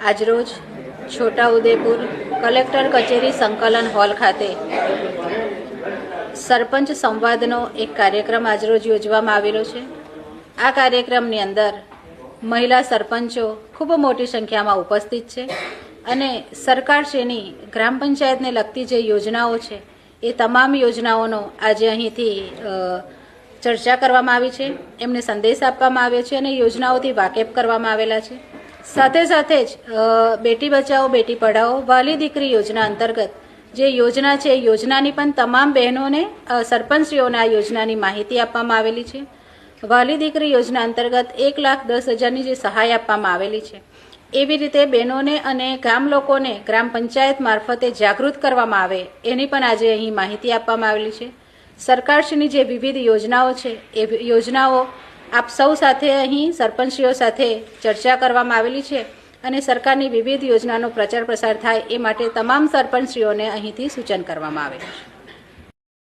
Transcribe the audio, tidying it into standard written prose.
આજરોજ છોટાઉદેપુર કલેક્ટર કચેરી સંકલન હોલ ખાતે સરપંચ સંવાદનો એક કાર્યક્રમ આજરોજ યોજવામાં આવેલો છે। આ કાર્યક્રમની અંદર મહિલા સરપંચો ખૂબ મોટી સંખ્યામાં ઉપસ્થિત છે અને સરકારશ્રીની ગ્રામ પંચાયતને લગતી જે યોજનાઓ છે એ તમામ યોજનાઓનો આજે અહીંથી ચર્ચા કરવામાં આવી છે, એમને સંદેશ આપવામાં આવ્યો છે અને યોજનાઓથી વાકેફ કરવામાં આવેલા છે। સાથે સાથે જ બેટી બચાવો બેટી પઢાઓ વાલી દીકરી યોજના અંતર્ગત જે યોજના છે એ યોજનાની પણ તમામ બહેનોને સરપંચશ્રીઓને આ યોજનાની માહિતી આપવામાં આવેલી છે। વાલી દીકરી યોજના અંતર્ગત 1,10,000ની જે સહાય આપવામાં આવેલી છે, એવી રીતે બહેનોને અને ગામ લોકોને ગ્રામ પંચાયત મારફતે જાગૃત કરવામાં આવે એની પણ આજે અહીં માહિતી આપવામાં આવેલી છે। સરકારશ્રીની જે વિવિધ યોજનાઓ છે એ યોજનાઓ આપ સૌ સાથે અહીં સરપંચશ્રીઓ સાથે ચર્ચા કરવામાં આવેલી છે અને સરકારની વિવિધ યોજનાનો પ્રચાર પ્રસાર થાય એ માટે તમામ સરપંચશ્રીઓને અહીંથી સૂચન કરવામાં આવેલું છે।